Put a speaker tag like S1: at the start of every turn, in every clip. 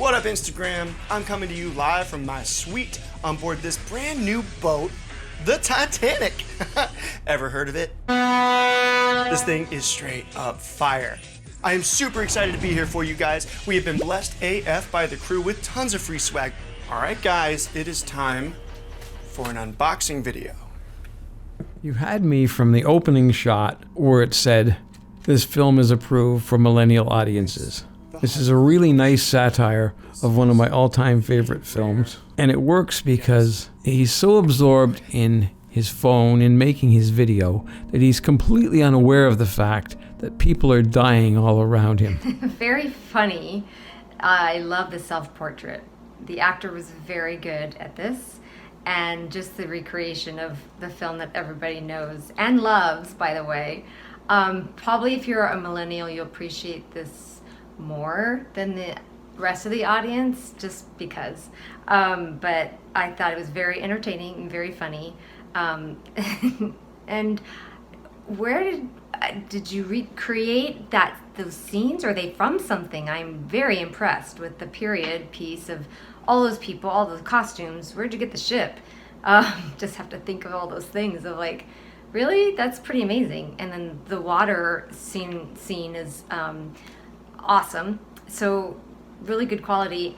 S1: What up, Instagram? I'm coming to you live from my suite on board this brand new boat, the Titanic. Ever heard of it? This thing is straight up fire. I am super excited to be here for you guys. We have been blessed AF by the crew with tons of free swag. All right, guys, it is time for an unboxing video.
S2: You had me from the opening shot where it said, "This film is approved for millennial audiences." This is a really nice satire of one of my all-time favorite films. And it works because he's so absorbed in his phone, in making his video, that he's completely unaware of the fact that people are dying all around him.
S3: Very funny. I love the self-portrait. The actor was very good at this. And just the recreation of the film that everybody knows and loves, by the way. Probably if you're a millennial, you'll appreciate this more than the rest of the audience, just because. But I thought it was very entertaining and very funny. And where did you recreate those scenes? Are they from something? I'm very impressed with the period piece of all those people, all those costumes. Where'd you get the ship? Just have to think of all those things of like, really? That's pretty amazing. And then the water scene is awesome. So really good quality.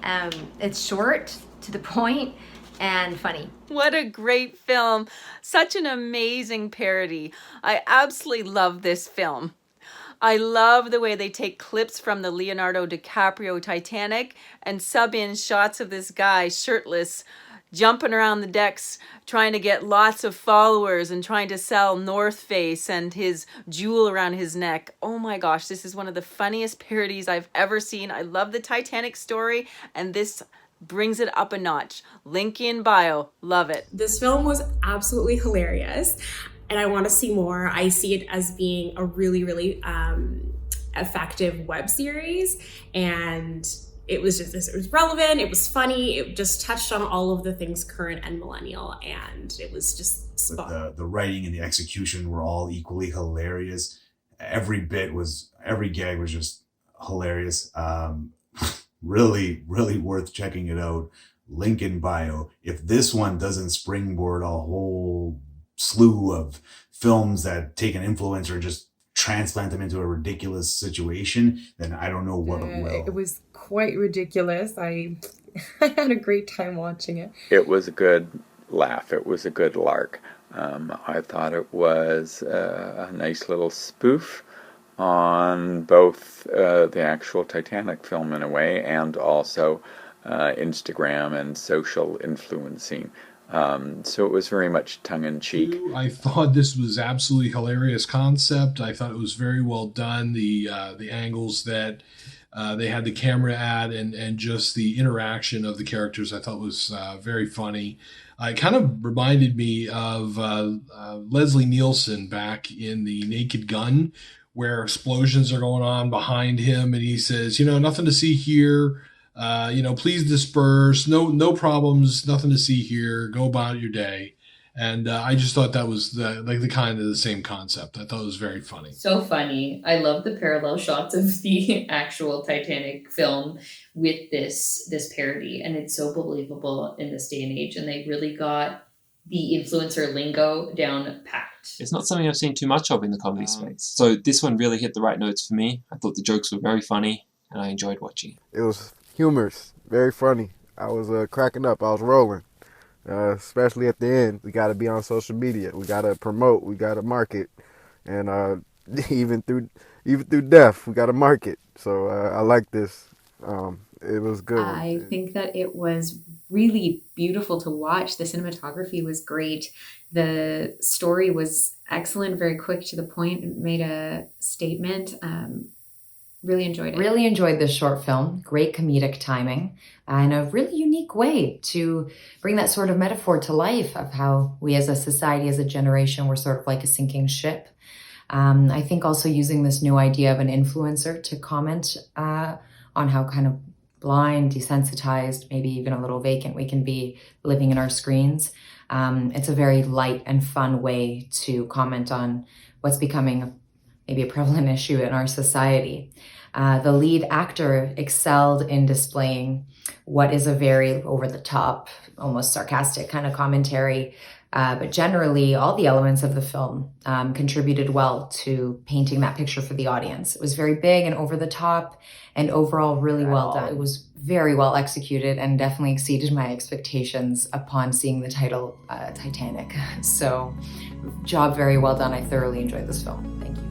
S3: It's short, to the point, and funny.
S4: What a great film. Such an amazing parody. I absolutely love this film. I love the way they take clips from the Leonardo DiCaprio Titanic and sub in shots of this guy shirtless, jumping around the decks, trying to get lots of followers and trying to sell North Face and his jewel around his neck. Oh my gosh, this is one of the funniest parodies I've ever seen. I love the Titanic story, and this brings it up a notch. Link in bio. Love it.
S5: This film was absolutely hilarious, and I want to see more. I see it as being a really, really effective web series, and it was relevant, it was funny, it just touched on all of the things current and millennial, and it was just spot.
S6: The writing and the execution were all equally hilarious. Every gag was just hilarious. Really, really worth checking it out. Link in bio. If this one doesn't springboard a whole slew of films that take an influencer and just transplant them into a ridiculous situation, then I don't know what will.
S7: It was quite ridiculous. I had a great time watching it.
S8: It was a good laugh. It was a good lark. I thought it was a nice little spoof on both the actual Titanic film in a way, and also Instagram and social influencing. So it was very much tongue-in-cheek.
S9: I thought this was absolutely hilarious concept. I thought it was very well done. The angles that they had the camera at, and just the interaction of the characters, I thought was very funny. It kind of reminded me of Leslie Nielsen back in The Naked Gun, where explosions are going on behind him, and he says, nothing to see here. Please disperse. No problems. Nothing to see here. Go about your day. And I just thought that was the kind of the same concept. I thought it was very funny.
S10: So funny. I love the parallel shots of the actual Titanic film with this parody, and it's so believable in this day and age. And they really got the influencer lingo down packed.
S11: It's not something I've seen too much of in the comedy space. So this one really hit the right notes for me. I thought the jokes were very funny, and I enjoyed watching it.
S12: It was humorous, very funny. I was cracking up. I was rolling, especially at the end. We got to be on social media. We got to promote. We got to market, and even through death, we got to market. So I like this. It was good.
S13: I think that it was really beautiful to watch. The cinematography was great. The story was excellent, very quick to the point. It made a statement. Really enjoyed it.
S14: Really enjoyed this short film. Great comedic timing and a really unique way to bring that sort of metaphor to life of how we as a society, as a generation, we're sort of like a sinking ship. I think also using this new idea of an influencer to comment on how kind of blind, desensitized, maybe even a little vacant we can be living in our screens. It's a very light and fun way to comment on what's becoming maybe a prevalent issue in our society. The lead actor excelled in displaying what is a very over-the-top, almost sarcastic kind of commentary. But generally, all the elements of the film contributed well to painting that picture for the audience. It was very big and over the top, and overall really well done. It was very well executed and definitely exceeded my expectations upon seeing the title Titanic. So, job very well done. I thoroughly enjoyed this film. Thank you.